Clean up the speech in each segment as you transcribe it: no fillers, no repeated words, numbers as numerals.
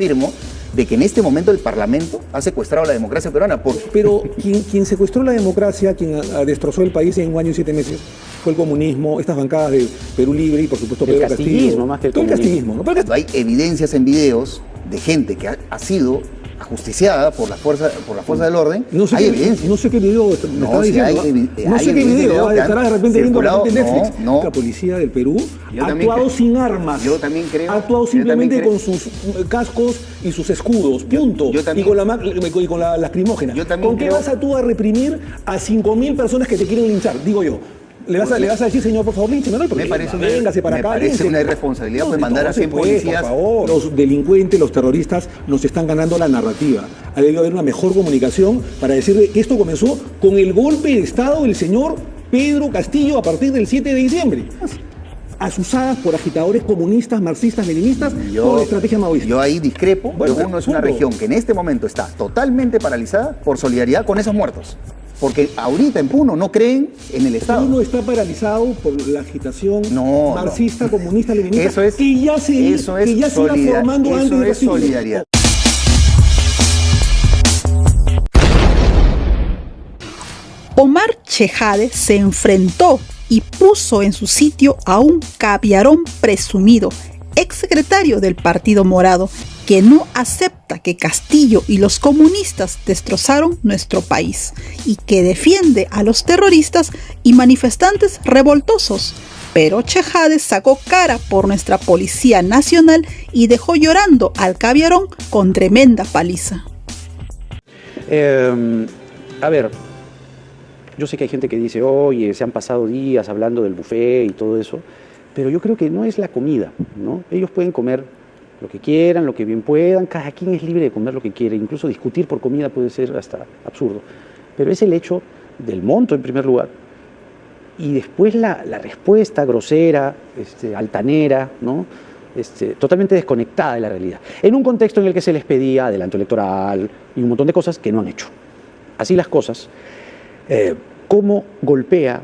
afirmo de que en este momento el Parlamento ha secuestrado la democracia peruana. Pero quien secuestró la democracia, quien destrozó el país en un año y 7 meses, fue el comunismo, estas bancadas de Perú Libre y por supuesto Pedro Castillo. Más que el todo comunismo. el castillismo, ¿no? Hay evidencias en videos de gente que ha sido ajusticiada por la fuerza del orden. No sé hay qué, evidencia. no sé qué video me está diciendo. No sé qué video. Estará de repente viendo Netflix. No. La policía del Perú Yo ha también actuado sin armas. Yo también creo. Ha actuado simplemente con sus cascos y sus escudos. Punto. Yo también, y con la lacrimógena. ¿Con qué vas tú a reprimir a 5.000 personas que te quieren linchar? Digo yo. ¿Le vas a decir, señor, por favor, líncheme? No hay problema. Véngase para acá. Me parece una irresponsabilidad mandar a 100 policías. Por favor. Los delincuentes, los terroristas nos están ganando la narrativa. Ha debido haber una mejor comunicación para decirle que esto comenzó con el golpe de Estado del señor Pedro Castillo a partir del 7 de diciembre. Asusadas por agitadores comunistas, marxistas, leninistas, por la estrategia maoísta. Yo ahí discrepo. Puno es una región que en este momento está totalmente paralizada por solidaridad con esos muertos. Porque ahorita en Puno no creen en el Estado. Puno está paralizado por la agitación marxista, comunista, leninista. Eso es, que ya se iba formando antes de Castillo. Solidaridad. Omar Chejade se enfrentó y puso en su sitio a un caviarón presumido, exsecretario del Partido Morado, que no acepta que Castillo y los comunistas destrozaron nuestro país y que defiende a los terroristas y manifestantes revoltosos. Pero Chejade sacó cara por nuestra Policía Nacional y dejó llorando al caviarón con tremenda paliza. A ver, yo sé que hay gente que dice, oye, se han pasado días hablando del buffet y todo eso, pero yo creo que no es la comida, ¿no? Ellos pueden comer lo que quieran, lo que bien puedan, cada quien es libre de comer lo que quiere, incluso discutir por comida puede ser hasta absurdo, pero es el hecho del monto en primer lugar, y después la respuesta grosera, altanera, ¿no? Totalmente desconectada de la realidad, en un contexto en el que se les pedía adelanto electoral y un montón de cosas que no han hecho. Así las cosas, ¿cómo golpea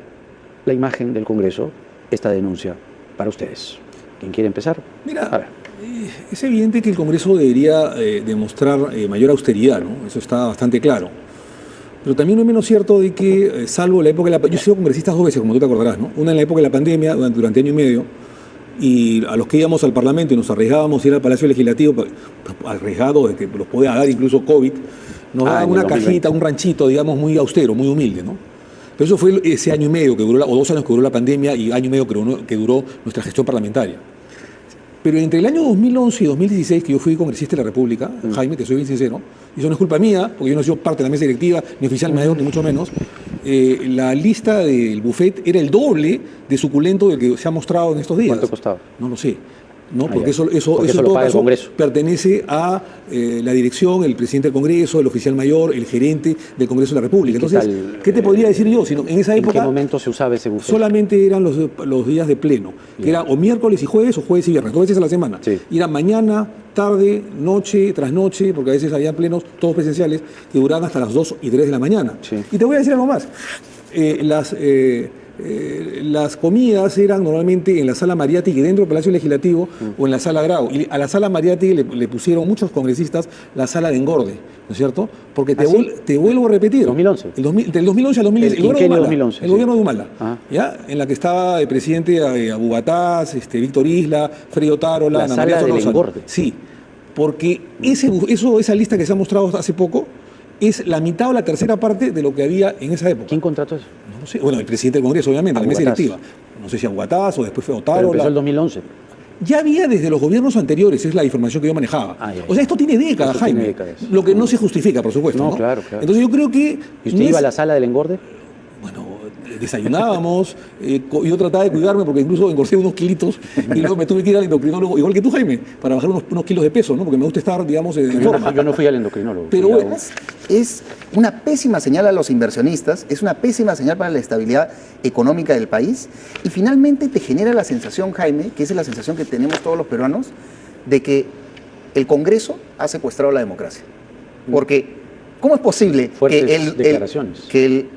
la imagen del Congreso esta denuncia para ustedes? ¿Quién quiere empezar? Mira, a ver. Es evidente que el Congreso debería demostrar mayor austeridad, ¿no? Eso está bastante claro. Pero también no es menos cierto de que, salvo la época de la... Yo he sido congresista 2 veces, como tú te acordarás, ¿no? Una en la época de la pandemia, durante año y medio, y a los que íbamos al Parlamento y nos arriesgábamos a ir al Palacio Legislativo, arriesgado de que los podía dar incluso COVID, nos daban una cajita, un ranchito, digamos, muy austero, muy humilde, ¿no? Pero eso fue ese año y medio que duró, o 2 años que duró la pandemia y año y medio que duró nuestra gestión parlamentaria. Pero entre el año 2011 y 2016, que yo fui congresista de la República, Jaime, te soy bien sincero, y eso no es culpa mía, porque yo no he sido parte de la mesa directiva, ni oficial mayor, ni mucho menos, la lista del buffet era el doble de suculento del que se ha mostrado en estos días. ¿Cuánto costaba? No lo sé. ¿No? Porque eso lo en todo paga el caso Congreso. Pertenece a la dirección, el presidente del Congreso, el oficial mayor, el gerente del Congreso de la República. Entonces, ¿qué te podría decir yo? Sino, en esa época, ¿en qué momento se usaba ese buffet? Solamente eran los días de pleno, que era o miércoles y jueves o jueves y viernes, 2 veces a la semana. Sí. Y era mañana, tarde, noche, tras noche, porque a veces había plenos, todos presenciales, que duraban hasta las 2 y 3 de la mañana. Sí. Y te voy a decir algo más. Las comidas eran normalmente en la sala Mariátegui dentro del Palacio Legislativo o en la sala Grau. Y a la sala Mariátegui le pusieron muchos congresistas la sala de engorde, ¿no es cierto? Porque te vuelvo a repetir. 2011. Del 2011 al 2010. El gobierno de Humala. ¿Ya? En la que estaba el presidente Abu Bataz, Víctor Isla, Fredo Tarola, Ana María Soto. Sí, porque esa lista que se ha mostrado hace poco es la mitad o la tercera parte de lo que había en esa época. ¿Quién contrató eso? No sé. Bueno, el presidente del Congreso, obviamente, la mesa directiva. No sé si Aguataz o después fue Otárola. Pero empezó el 2011. Ya había desde los gobiernos anteriores, es la información que yo manejaba. O sea, esto tiene décadas, Jaime. Lo que no se justifica, por supuesto. No, claro. Entonces yo creo que... ¿Y usted iba a la sala del engorde? Bueno, desayunábamos, yo trataba de cuidarme porque incluso engordé unos kilitos y luego me tuve que ir al endocrinólogo, igual que tú, Jaime, para bajar unos kilos de peso, ¿no? Porque me gusta estar, digamos, en forma. Yo no fui al endocrinólogo. Pero bueno, es una pésima señal a los inversionistas, es una pésima señal para la estabilidad económica del país y finalmente te genera la sensación, Jaime, que esa es la sensación que tenemos todos los peruanos, de que el Congreso ha secuestrado la democracia. Porque, ¿cómo es posible que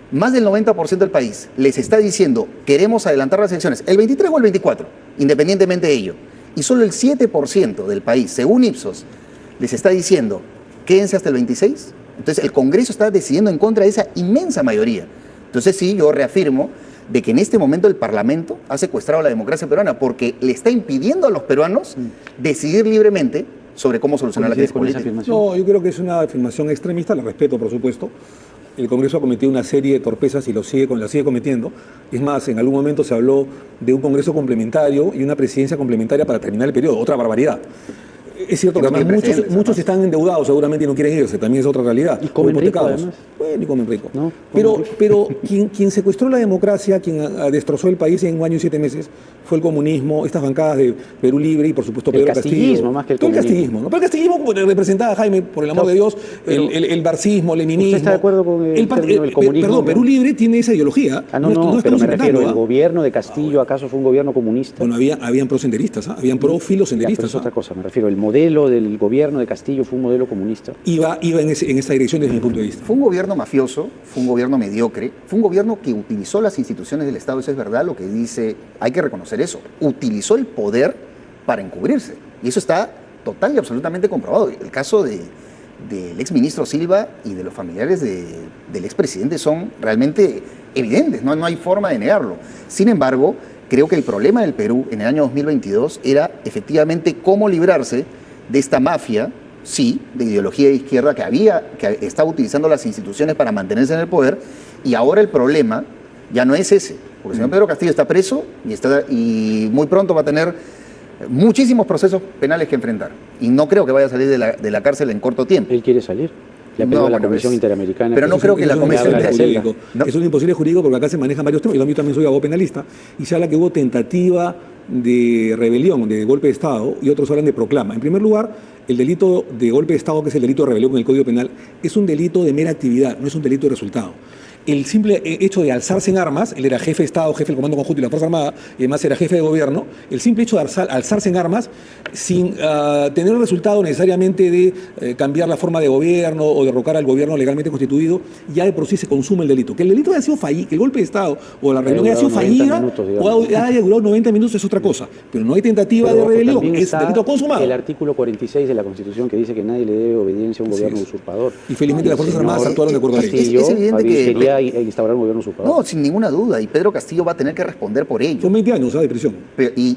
más del 90% del país les está diciendo queremos adelantar las elecciones el 23 o el 24, independientemente de ello, y solo el 7% del país, según Ipsos, les está diciendo, quédense hasta el 26. Entonces el Congreso está decidiendo en contra de esa inmensa mayoría. Entonces sí, yo reafirmo de que en este momento el Parlamento ha secuestrado la democracia peruana porque le está impidiendo a los peruanos decidir libremente sobre cómo solucionar la crisis con esa política. afirmación? No, yo creo que es una afirmación extremista, la respeto, por supuesto. El Congreso ha cometido una serie de torpezas y la sigue cometiendo. Es más, en algún momento se habló de un Congreso complementario y una presidencia complementaria para terminar el periodo, otra barbaridad. Es cierto que No tiene además precedentes, muchos además. están endeudados seguramente y no quieren irse, también es otra realidad. Y comen O rico, hipotecados. además. Bueno, y comen rico. No, pero quien secuestró la democracia, quien destrozó el país en un año y 7 meses, fue el comunismo, estas bancadas de Perú Libre y por supuesto El Pedro castillismo, Castillo. más que el Todo comunismo. castillismo, ¿no? Pero el castillismo como representaba a Jaime, por el amor No, de Dios, pero- el marxismo, el leninismo. ¿Usted está de acuerdo con el término del comunismo? Perdón, Perú Libre tiene esa ideología. No, estamos pero me refiero, inventando, ¿el ¿ah? gobierno de Castillo acaso fue un gobierno comunista? Bueno, habían prosenderistas, habían Ya, pero profilosenderistas. es otra cosa, me refiero, el modelo del gobierno de Castillo fue un modelo comunista. Iba en esa dirección desde mi punto de vista. Fue un gobierno mafioso, fue un gobierno mediocre, fue un gobierno que utilizó las instituciones del Estado, eso es verdad, lo que dice, hay que reconocer eso, utilizó el poder para encubrirse. Y eso está total y absolutamente comprobado. El caso del exministro Silva y de los familiares del expresidente son realmente evidentes, no hay forma de negarlo. Sin embargo, creo que el problema del Perú en el año 2022 era efectivamente cómo librarse de esta mafia, sí, de ideología de izquierda que estaba utilizando las instituciones para mantenerse en el poder, y ahora el problema ya no es ese, porque el señor Pedro Castillo está preso y muy pronto va a tener muchísimos procesos penales que enfrentar, y no creo que vaya a salir de la cárcel en corto tiempo. Él quiere salir. Le ha pedido No, a la bueno, Comisión es- Interamericana. pero no que- creo que la eso Comisión habla de la celda. jurídico. No. Es un imposible jurídico porque acá se manejan varios temas. Yo también soy abogado penalista y se habla que hubo tentativa de rebelión, de golpe de Estado, y otros hablan de proclama. En primer lugar, el delito de golpe de Estado, que es el delito de rebelión en el Código Penal, es un delito de mera actividad, no es un delito de resultado. El simple hecho de alzarse en armas, él era jefe de Estado, jefe del Comando Conjunto y la Fuerza Armada, y además era jefe de gobierno, el simple hecho de alzarse en armas sin tener el resultado necesariamente de cambiar la forma de gobierno o derrocar al gobierno legalmente constituido, ya de por sí se consume el delito. Que el delito haya sido fallido, que el golpe de Estado o la rebelión haya sido durado 90 fallida minutos, o digamos. haya durado 90 minutos es otra cosa, pero no hay tentativa Pero, de ojo, rebelión, también es está delito consumado. el artículo 46 de la Constitución que dice que nadie le debe obediencia a un Así gobierno es. usurpador. Y felizmente las Fuerzas El Armadas señor actuaron de acuerdo a la ley. Castillo Es evidente que- quería instaurar un gobierno usurpador. No, sin ninguna duda, y Pedro Castillo va a tener que responder por ello. Son 20 años de prisión.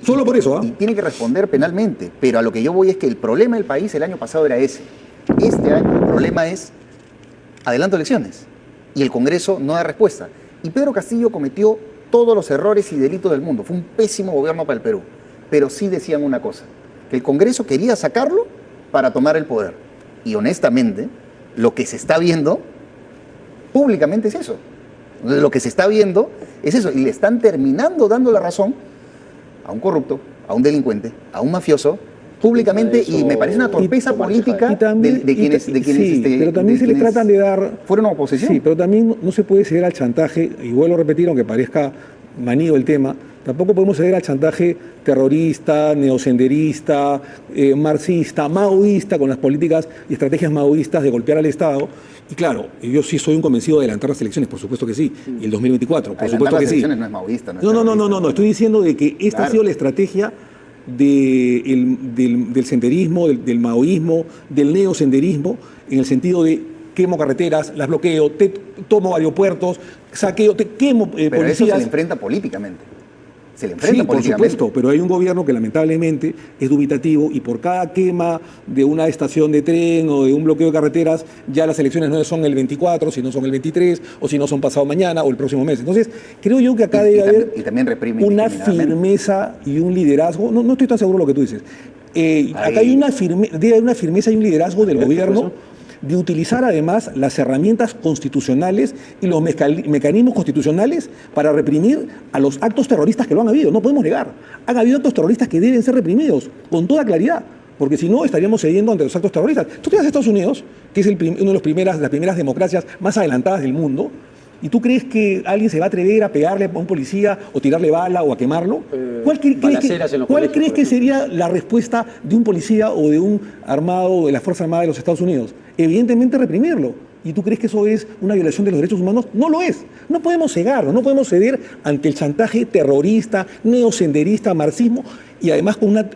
Solo por eso, ¿ah? Y tiene que responder penalmente. Pero a lo que yo voy es que el problema del país el año pasado era ese. Este año el problema es adelanto elecciones. Y el Congreso no da respuesta. Y Pedro Castillo cometió todos los errores y delitos del mundo. Fue un pésimo gobierno para el Perú. Pero sí decían una cosa, que el Congreso quería sacarlo para tomar el poder. Y honestamente, lo que se está viendo públicamente es eso. Lo que se está viendo es eso. Y le están terminando dando la razón a un corrupto, a un delincuente, a un mafioso, públicamente, Eso- y me parece una torpeza y política Y también- de quienes, y- de quienes, sí, este, pero también de se le quienes tratan de dar fueron oposición. Sí, pero también no se puede ceder al chantaje, y vuelvo a repetir, aunque parezca manío el tema, tampoco podemos ceder al chantaje terrorista, neosenderista, marxista, maoísta, con las políticas y estrategias maoístas de golpear al Estado. Y claro, yo sí soy un convencido de adelantar las elecciones, por supuesto que sí, y el 2024, por Adelantar supuesto que las sí. elecciones no es maoísta. es No, terrorista. estoy diciendo de que esta ha Claro. sido la estrategia del senderismo, del maoísmo, del neosenderismo, en el sentido de quemo carreteras, las bloqueo, tomo aeropuertos, saqueo, quemo Pero eso se policías. le enfrenta políticamente. Se le enfrenta Sí, por políticamente. supuesto, pero hay un gobierno que lamentablemente es dubitativo y por cada quema de una estación de tren o de un bloqueo de carreteras, ya las elecciones no son el 24, sino son el 23, o si no son pasado mañana o el próximo mes. Entonces, creo yo que acá debe haber y también reprime una indiscriminadamente. firmeza y un liderazgo. No estoy tan seguro de lo que tú dices. Acá hay debe haber una firmeza y un liderazgo del gobierno de utilizar además las herramientas constitucionales y los mecanismos constitucionales para reprimir a los actos terroristas que lo han habido. No podemos negar. Han habido actos terroristas que deben ser reprimidos con toda claridad, porque si no estaríamos cediendo ante los actos terroristas. Tú te vas a Estados Unidos, que es una de las primeras democracias más adelantadas del mundo, ¿y tú crees que alguien se va a atrever a pegarle a un policía o tirarle bala o a quemarlo? balaceras en los ¿Cuál colegios, crees por que ejemplo? sería la respuesta de un policía o de un armado de la Fuerza Armada de los Estados Unidos? Evidentemente reprimirlo. ¿Y tú crees que eso es una violación de los derechos humanos? No lo es. No podemos cegarnos, no podemos ceder ante el chantaje terrorista, neosenderista, marxismo, y además con una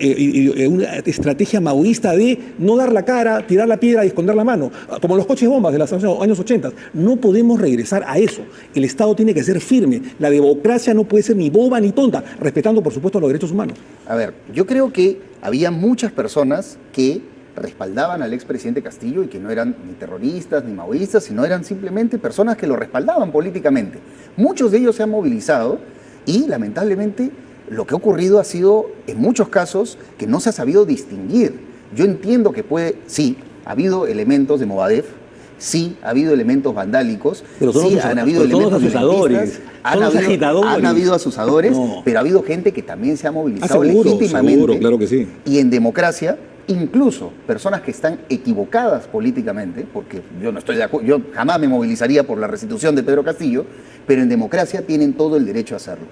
estrategia maoísta de no dar la cara, tirar la piedra y esconder la mano, como los coches bombas de los años 80. No podemos regresar a eso. El Estado tiene que ser firme. La democracia no puede ser ni boba ni tonta, respetando, por supuesto, los derechos humanos. A ver, yo creo que había muchas personas que respaldaban al expresidente Castillo y que no eran ni terroristas ni maoístas, sino eran simplemente personas que lo respaldaban políticamente. Muchos de ellos se han movilizado y, lamentablemente, lo que ha ocurrido ha sido, en muchos casos, que no se ha sabido distinguir. Yo entiendo que sí, ha habido elementos de Movadef, sí, ha habido elementos vandálicos, sí, han habido elementos asusadores, han habido asusadores, no. Pero ha habido gente que también se ha movilizado legítimamente. Seguro, claro que sí. Y en democracia, incluso personas que están equivocadas políticamente, porque yo no estoy de acuerdo, yo jamás me movilizaría por la restitución de Pedro Castillo, pero en democracia tienen todo el derecho a hacerlo.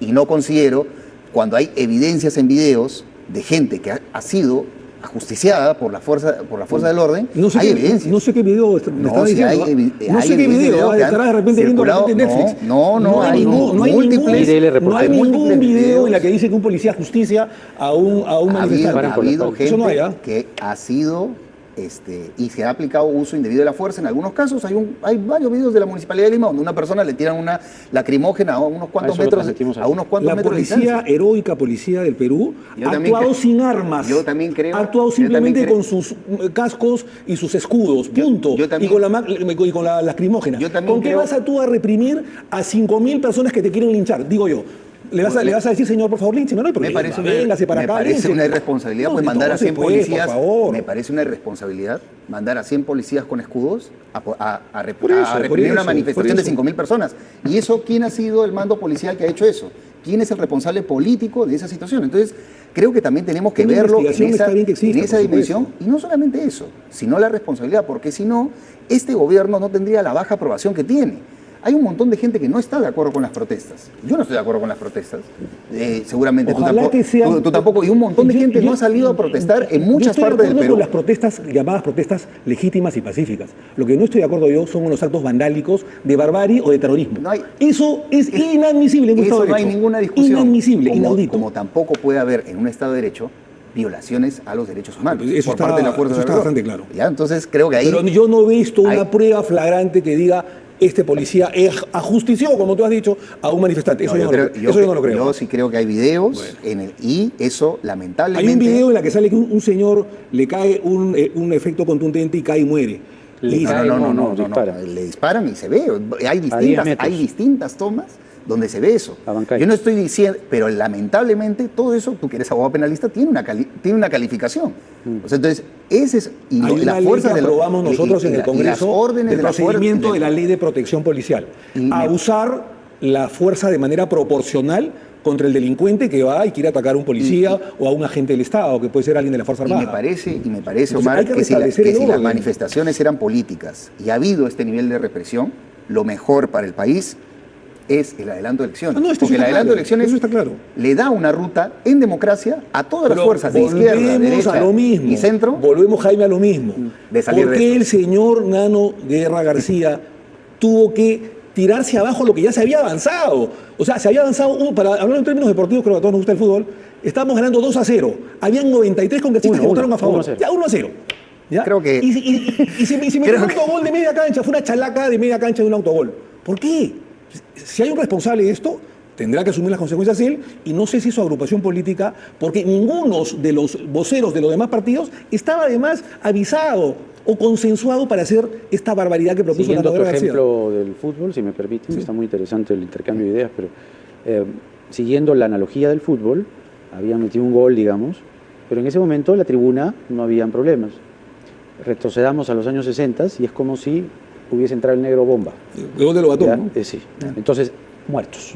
Y no considero, cuando hay evidencias en videos de gente que ha sido ajusticiada por la fuerza del orden, no sé hay evidencias. No sé qué video me estaba diciendo. No sé qué video, estarás de repente viendo en Netflix. No hay ningún video en la que dice que un policía justicia a un manifestante. Ha habido gente que ha sido y se ha aplicado uso indebido de la fuerza. En algunos casos hay varios videos de la Municipalidad de Lima donde una persona le tiran una lacrimógena a unos cuantos metros de distancia. La policía, heroica policía del Perú, ha actuado sin armas. Yo también creo. Ha actuado simplemente con sus cascos y sus escudos, punto. Y con la lacrimógena. ¿Con qué vas tú a reprimir a 5.000 personas que te quieren linchar? Digo yo. ¿Le vas a decir, señor, por favor, líncheme? No, me parece una irresponsabilidad mandar a 100 policías. Me parece una irresponsabilidad mandar a 100 policías con escudos a reprimir una manifestación de 5.000 personas. ¿Y eso quién ha sido el mando policial que ha hecho eso? ¿Quién es el responsable político de esa situación? Entonces, creo que también tenemos que verlo en esa dimensión. Y no solamente eso, sino la responsabilidad, porque si no, este gobierno no tendría la baja aprobación que tiene. Hay un montón de gente que no está de acuerdo con las protestas. Yo no estoy de acuerdo con las protestas. Seguramente tú tampoco. Y un montón de gente no ha salido a protestar en muchas partes del Perú. Con las protestas, llamadas protestas legítimas y pacíficas. Lo que no estoy de acuerdo yo son los actos vandálicos de barbarie o de terrorismo. Eso es inadmisible en un Estado de Derecho. No hay ninguna discusión. Inadmisible, inaudito. Como tampoco puede haber en un Estado de Derecho violaciones a los derechos humanos por parte de la fuerza. Eso está bastante claro. ¿Ya? Entonces creo que ahí... Pero yo no he visto una prueba flagrante que diga este policía ajustició, como tú has dicho, a un manifestante. Eso yo no lo creo. Yo sí creo que hay videos y eso lamentablemente... Hay un video en la que sale que un señor le cae un efecto contundente y cae y muere. No. Le disparan y se ve. Hay distintas tomas donde se ve eso. Yo no estoy diciendo, pero lamentablemente todo eso, tú que eres abogado penalista, tiene una calificación. O sea, entonces, ese es... Y hay una ley que aprobamos nosotros en el Congreso del procedimiento de la Ley de Protección Policial. A usar la fuerza de manera proporcional contra el delincuente que va y quiere atacar a un policía o a un agente del Estado, que puede ser alguien de la Fuerza Armada. Y me parece, Omar, que si las manifestaciones eran políticas y ha habido este nivel de represión, lo mejor para el país es el adelanto de elecciones. Porque el adelanto de elecciones le da una ruta en democracia a todas las fuerzas de izquierda, derecha y centro. Volvemos, Jaime, a lo mismo. ¿Por qué el señor Nano Guerra García tuvo que tirarse abajo lo que ya se había avanzado? O sea, se había avanzado, para hablar en términos deportivos, creo que a todos nos gusta el fútbol, estábamos ganando 2-0. Habían 93 congresistas que votaron a favor. Ya 1-0. ¿Ya? Creo que... Y se metió un autogol de media cancha, fue una chalaca de media cancha de un autogol. ¿Por qué? Si hay un responsable de esto, tendrá que asumir las consecuencias él, y no sé si su agrupación política, porque ninguno de los voceros de los demás partidos estaba además avisado o consensuado para hacer esta barbaridad que propuso Nano Guerra García. Ejemplo del fútbol, si me permiten, está muy interesante el intercambio de ideas, pero siguiendo la analogía del fútbol, habían metido un gol, digamos, pero en ese momento en la tribuna no habían problemas. Retrocedamos a los años 60 y es como si hubiese entrado el negro bomba. El gol de Lobatón, ¿no? Sí. Entonces, muertos.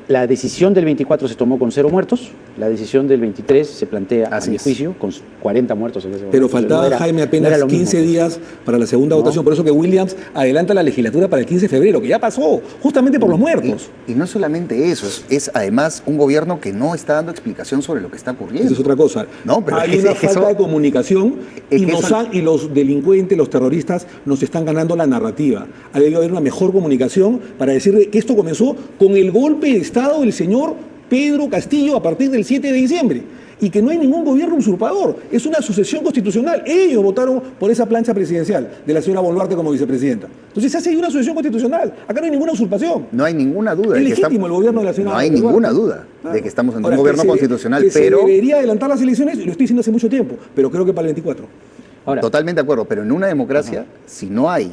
La decisión del 24 se tomó con 0 muertos, la decisión del 23 se plantea, a mi juicio, con 40 muertos en ese momento. Pero faltaba, Jaime, apenas no 15 mismo, días para la segunda votación, por eso que Williams adelanta la legislatura para el 15 de febrero, que ya pasó, justamente por los muertos. Y no solamente eso, es además un gobierno que no está dando explicación sobre lo que está ocurriendo. Eso es otra cosa. No, pero hay una falta de comunicación y los delincuentes, los terroristas, nos están ganando la narrativa. Ha debido haber una mejor comunicación para decirle que esto comenzó con el golpe de Estado del señor Pedro Castillo a partir del 7 de diciembre. Y que no hay ningún gobierno usurpador. Es una sucesión constitucional. Ellos votaron por esa plancha presidencial de la señora Boluarte como vicepresidenta. Entonces se hace una sucesión constitucional. Acá no hay ninguna usurpación. No hay ninguna duda. Es legítimo el gobierno de la señora Boluarte. No hay ninguna duda de que estamos en un Ahora, gobierno constitucional, pero se debería adelantar las elecciones, lo estoy diciendo hace mucho tiempo, pero creo que para el 24. Ahora, totalmente de acuerdo, pero en una democracia, si no hay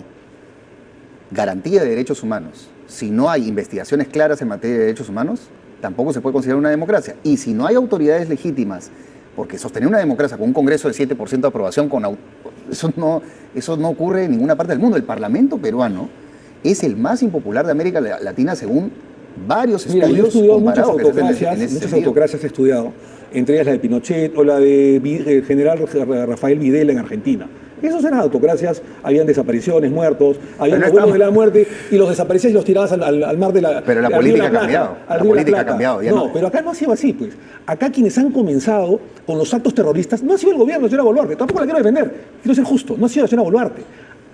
garantía de derechos humanos, si no hay investigaciones claras en materia de derechos humanos, tampoco se puede considerar una democracia. Y si no hay autoridades legítimas, porque sostener una democracia con un Congreso de 7% de aprobación, eso no ocurre en ninguna parte del mundo. El Parlamento peruano es el más impopular de América Latina según varios estudios. Mira, yo he estudiado muchas autocracias he estudiado, entre ellas la de Pinochet o la de general Rafael Videla en Argentina. Esas eran autocracias, habían desapariciones, muertos, habían abuelos de la muerte y los desaparecías y los tirabas al mar de la... Pero la política ha cambiado. La política ha cambiado. No, pero acá no ha sido así, pues. Acá quienes han comenzado con los actos terroristas no ha sido el gobierno de la señora Boluarte, tampoco la quiero defender, quiero ser justo, no ha sido la señora Boluarte.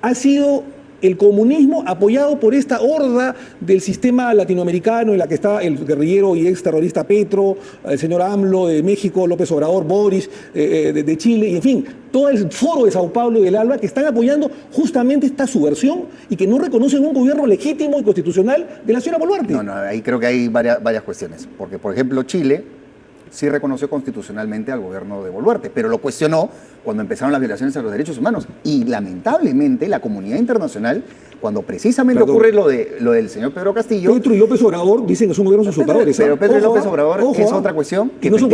Ha sido el comunismo apoyado por esta horda del sistema latinoamericano en la que está el guerrillero y ex terrorista Petro, el señor AMLO de México, López Obrador, Boris de Chile, y en fin, todo el foro de Sao Paulo y del ALBA que están apoyando justamente esta subversión y que no reconocen un gobierno legítimo y constitucional de la señora Boluarte. No, ahí creo que hay varias cuestiones. Porque, por ejemplo, Chile sí reconoció constitucionalmente al gobierno de Boluarte, pero lo cuestionó cuando empezaron las violaciones a los derechos humanos. Y lamentablemente la comunidad internacional, cuando precisamente ocurre lo del señor Pedro Castillo... Petro y López Obrador dicen que son gobiernos usurpadores. Pero Pedro y López Obrador es otra cuestión. Que no son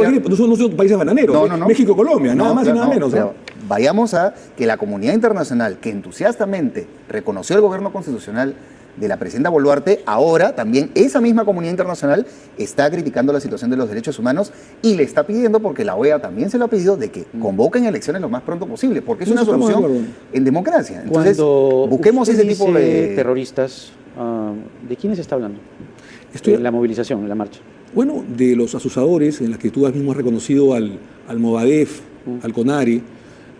países bananeros. No. México y Colombia, nada más y nada menos. Vayamos a que la comunidad internacional, que entusiastamente reconoció el gobierno constitucional de la presidenta Boluarte, ahora también esa misma comunidad internacional está criticando la situación de los derechos humanos y le está pidiendo, porque la OEA también se lo ha pedido, de que convoquen elecciones lo más pronto posible, porque es una solución en democracia. Entonces, busquemos ese tipo de... terroristas, ¿de quiénes está hablando? En la movilización, en la marcha. Bueno, de los asusadores, en las que tú mismo has reconocido al Movadef, al CONARE,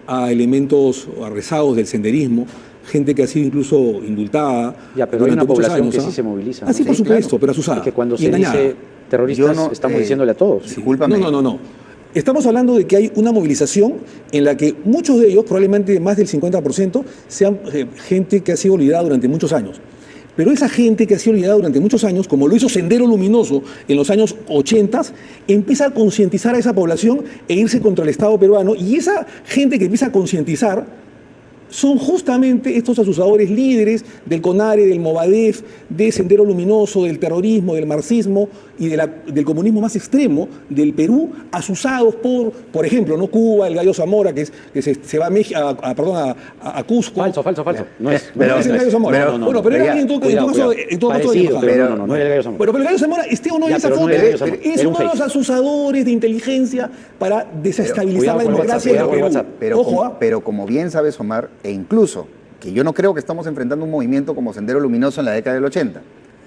a elementos arrezados del senderismo, gente que ha sido incluso indultada. Ya, pero hay una población que sí se moviliza, ¿no? Sí, por supuesto, pero asusada. Es que cuando se dice terroristas, estamos diciéndole a todos. Discúlpame. No. Estamos hablando de que hay una movilización en la que muchos de ellos, probablemente más del 50%, sean gente que ha sido olvidada durante muchos años. Pero esa gente que ha sido olvidada durante muchos años, como lo hizo Sendero Luminoso en los años 80, empieza a concientizar a esa población e irse contra el Estado peruano. Y esa gente que empieza a concientizar son justamente estos asusadores líderes del CONARE, del Movadef, de Sendero Luminoso, del terrorismo, del marxismo y del comunismo más extremo del Perú, asusados por ejemplo, no Cuba, el Gallo Zamora, que se va a Cusco. Falso. No es el Gallo Zamora. Pero era alguien en todo caso de no era el Gallo Zamora. Pero el Gallo Zamora, esté o no en esa foto, es uno de los asusadores de inteligencia para desestabilizar la democracia del Perú. Pero como bien sabes, Omar, e incluso que yo no creo que estamos enfrentando un movimiento como Sendero Luminoso en la década del 80.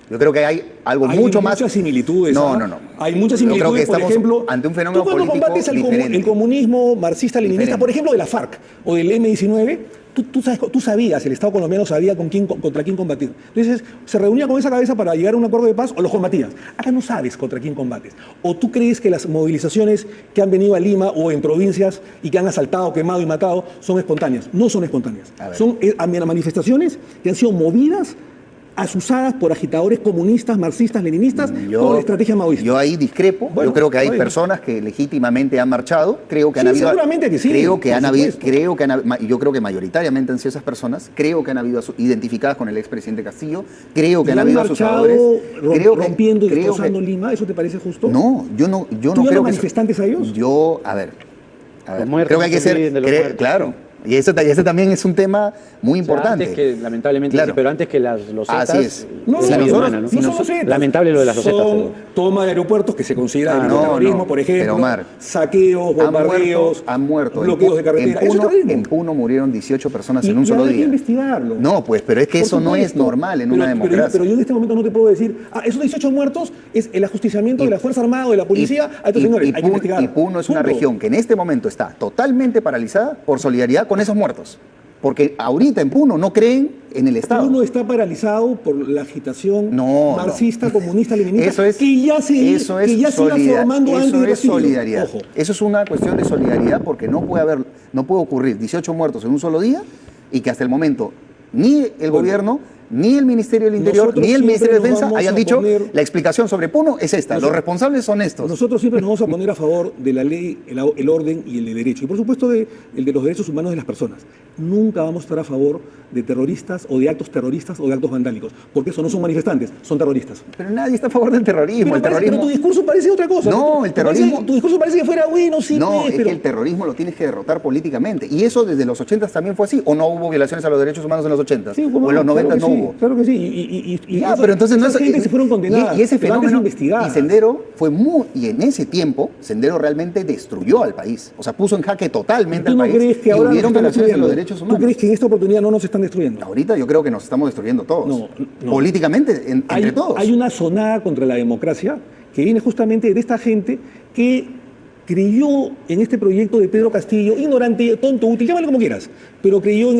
Yo creo que hay algo mucho más... Hay muchas similitudes. No. Hay muchas similitudes, creo que por ejemplo, ante un fenómeno tú cuando político combates el comunismo marxista-leninista, por ejemplo, de la FARC o del M-19, tú sabías, el Estado colombiano sabía contra quién combatir. Entonces, se reunía con esa cabeza para llegar a un acuerdo de paz o los combatías. Acá no sabes contra quién combates. O tú crees que las movilizaciones que han venido a Lima o en provincias y que han asaltado, quemado y matado son espontáneas. No son espontáneas. Son manifestaciones que han sido movidas, asusadas por agitadores comunistas, marxistas, leninistas, con estrategia maoísta. Yo ahí discrepo. Yo creo que hay personas que legítimamente han marchado. Creo que han habido. Seguramente que sí. Yo creo que mayoritariamente han sido esas personas. Creo que han habido identificadas con el expresidente Castillo. Creo que han habido asusadores. Rompiendo y destrozando Lima. ¿Eso te parece justo? No, yo no creo que manifestantes a ellos? Creo que hay que ser. Claro. Y ese también es un tema muy O sea, importante. antes que, lamentablemente, Claro. pero antes que los Zetas, Así es. No, la vida nosotros- humana, ¿no? no somos Zetas. Lamentable lo de las losetas. Son toma de aeropuertos que se considera delito de no, terrorismo, no. por ejemplo, Pero, Omar, saqueos, bombardeos, han muerto. bloqueos de carretera. Eso es terrorismo. En Puno murieron 18 personas Y- en un y solo habrá que día. investigarlo. No, pues, pero es que Por eso no es supuesto. normal en Pero- una pero yo- democracia. Pero yo en este momento no te puedo decir, esos 18 muertos es el ajusticiamiento de la Fuerza Armada o de la policía a estos señores. Hay que investigar. Y Puno es una Punto. región que en este momento está totalmente paralizada por solidaridad con esos muertos. Porque ahorita en Puno no creen en el Estado. Uno está paralizado por la agitación No, marxista, comunista, leninista, Eso es, que ya se eso es iba formando antes eso de es Castillo. solidaridad. Ojo. Eso es una cuestión de solidaridad porque no puede ocurrir 18 muertos en un solo día y que hasta el momento ni el gobierno, ni el Ministerio del Interior, nosotros ni el Ministerio de siempre nos Defensa vamos hayan a dicho poner- la explicación sobre Puno es esta, los responsables son estos. Nosotros siempre nos vamos a poner a favor de la ley, el orden y el de derecho. Y por supuesto el de los derechos humanos de las personas. Nunca vamos a estar a favor de terroristas o de actos terroristas o de actos vandálicos. Porque eso no son manifestantes, son terroristas. Pero nadie está a favor del terrorismo. Pero tu discurso parece otra cosa. No, el terrorismo- Tu discurso parece que fuera bueno, sí, No, pues, es pero... que el terrorismo lo tienes que derrotar políticamente. Y eso desde los 80 también fue así. ¿O no hubo violaciones a los derechos humanos en los 80? Sí, ¿O en los 90 no hubo? Claro que sí. Y Ya, eso- pero entonces no esas es. gentes se fueron condenadas. Y ese pero antes fenómeno. investigadas. Y Sendero fue muy. Y en ese tiempo, Sendero realmente destruyó al país. O sea, puso en jaque totalmente ¿Tú al no país. crees que y ahora nos hubieron están violaciones a destruyendo? los derechos humanos. ¿Tú crees que en esta oportunidad no nos están destruyendo? Ahorita yo creo que nos estamos destruyendo todos. No. Políticamente, entre todos. Hay una sonada contra la democracia que viene justamente de esta gente que creyó en este proyecto de Pedro Castillo, ignorante, tonto, útil, llámalo como quieras, pero creyó en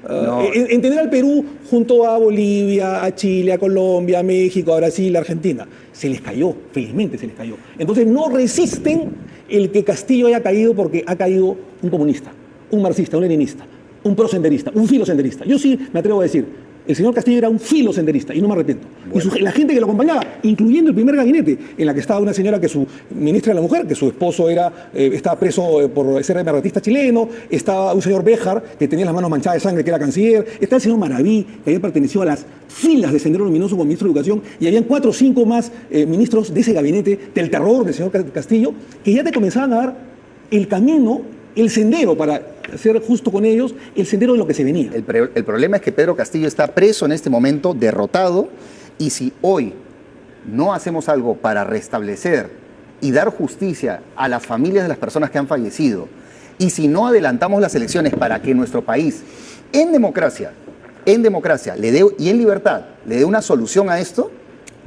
No. en tener al Perú junto a Bolivia, a Chile, a Colombia, a México, a Brasil, a Argentina. Se les cayó, felizmente se les cayó. Entonces no resisten el que Castillo haya caído porque ha caído un comunista, un marxista, un leninista, un prosenderista, un filosenderista. Yo sí me atrevo a decir, el señor Castillo era un filosenderista y no me arrepiento. Y la gente que lo acompañaba, incluyendo el primer gabinete, en la que estaba una señora que su ministra de la Mujer, que su esposo estaba preso por ser emerratista chileno, estaba un señor Béjar, que tenía las manos manchadas de sangre, que era canciller, está el señor Maraví, que había pertenecido a las filas de Sendero Luminoso como ministro de Educación, y habían 4 o 5 más ministros de ese gabinete del terror del señor Castillo, que ya te comenzaban a dar el camino, el sendero, para ser justo con ellos, el sendero de lo que se venía. El problema es que Pedro Castillo está preso en este momento, derrotado, y si hoy no hacemos algo para restablecer y dar justicia a las familias de las personas que han fallecido, y si no adelantamos las elecciones para que nuestro país, en democracia, le dé, y en libertad, le dé una solución a esto,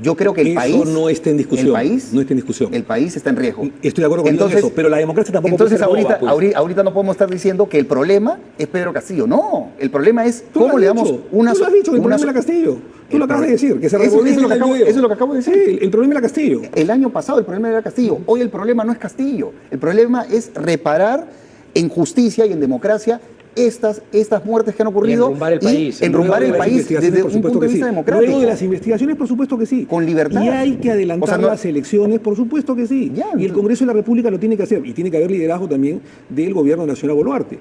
yo creo que el Eso país no está en discusión. El país, No está en discusión. El país está en riesgo. Estoy de acuerdo contigo en eso, pero la democracia tampoco puede Entonces ser boba, pues. ahorita no podemos estar diciendo que el problema es Pedro Castillo. No, el problema es Tú lo cómo has le damos dicho. una Tú lo has dicho, el una problema era Castillo. Tú lo acabas de decir, que se eso revolvió es lo que el acabo- video. eso es lo que acabo de decir. Sí, el problema era Castillo. El año pasado el problema era Castillo. Hoy el problema no es Castillo. El problema es reparar en justicia y en democracia estas muertes que han ocurrido. enrumbar el país. Enrumbar el Luego de las país investigaciones, desde por un supuesto punto de que vista sí. democrático. Luego de las investigaciones, por supuesto que sí. Con libertad. Y hay que adelantar O sea, no- las elecciones, por supuesto que sí. Ya, Y el Congreso de la República lo tiene que hacer. Y tiene que haber liderazgo también del gobierno de la señora Boluarte.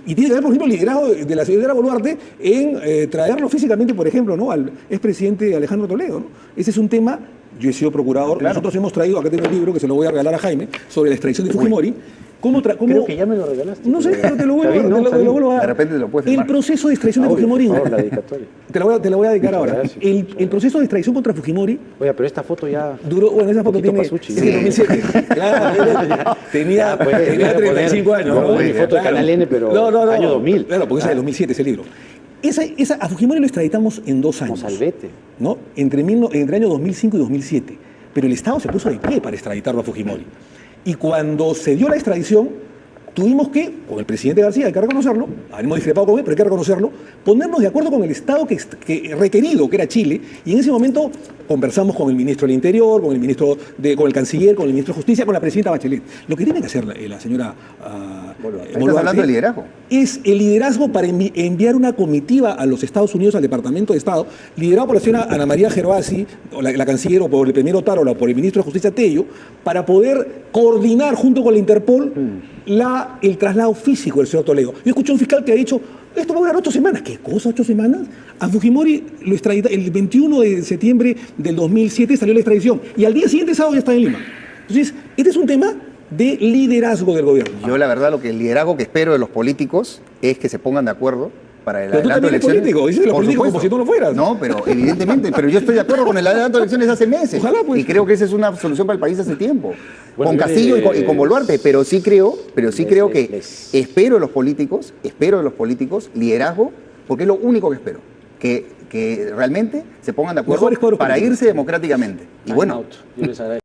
Y tiene que haber, por ejemplo, liderazgo de la señora Boluarte en traerlo físicamente, por ejemplo, ¿no?, al expresidente Alejandro Toledo, ¿no? Ese es un tema. Yo he sido procurador. Claro. Nosotros hemos traído, acá tengo un libro que se lo voy a regalar a Jaime, sobre la extradición de Fujimori. Creo que ya me lo regalaste. No sé, pero te lo vuelvo, Está bien, ¿no? te Está lo bien. vuelvo a dar. De repente te lo puedes El firmar. proceso de extradición de Por Fujimori. favor, la dedicatoria. Te la voy a dedicar ahora. gracias. El proceso de extradición contra Fujimori Oye, pero esta foto ya... duró, bueno, esa foto Poquito tiene, pasuchi. es de 2007. Claro, tenía, Ya, pues, tenía voy a 35 poner- años. voy a poner mi foto de Canal N, pero año 2000. Claro, porque esa es de 2007 ese libro. A Fujimori lo extraditamos en 2 años. Como Salvete. ¿No? Entre el año 2005 y 2007. Pero el Estado se puso de pie para extraditarlo a Fujimori. Y cuando se dio la extradición, tuvimos que, con el presidente García, hay que reconocerlo, habremos discrepado con él, pero hay que reconocerlo, ponernos de acuerdo con el Estado que requerido, que era Chile, y en ese momento conversamos con el ministro del Interior, con el canciller, con el ministro de Justicia, con la presidenta Bachelet. Lo que tiene que hacer la señora Estás hablando de liderazgo. es el liderazgo para enviar una comitiva a los Estados Unidos, al Departamento de Estado, liderado por la señora Ana María Gervasi, o la canciller, o por el primer Otárola, o por el ministro de Justicia Tello, para poder coordinar junto con la Interpol el traslado físico del señor Toledo. Yo escuché a un fiscal que ha dicho, esto va a durar 8 semanas. ¿Qué cosa, 8 semanas? A Fujimori lo extraditaron el 21 de septiembre del 2007, salió la extradición, y al día siguiente, sábado, ya está en Lima. Entonces, este es un tema de liderazgo del gobierno. Yo la verdad el liderazgo que espero de los políticos es que se pongan de acuerdo para el Pero tú adelanto de también eres elecciones. político, dices de los Por políticos como supuesto. si tú no fueras. No, pero evidentemente, pero yo estoy de acuerdo con el adelanto de elecciones hace meses. Ojalá, pues. Y creo que esa es una solución para el país hace tiempo. Bueno, con yo Castillo y con Boluarte, pero sí creo que espero de los políticos liderazgo, porque es lo único que espero. Que realmente se pongan de acuerdo Mejores cuadros para políticos. irse democráticamente. Y bueno, Yo les agradezco.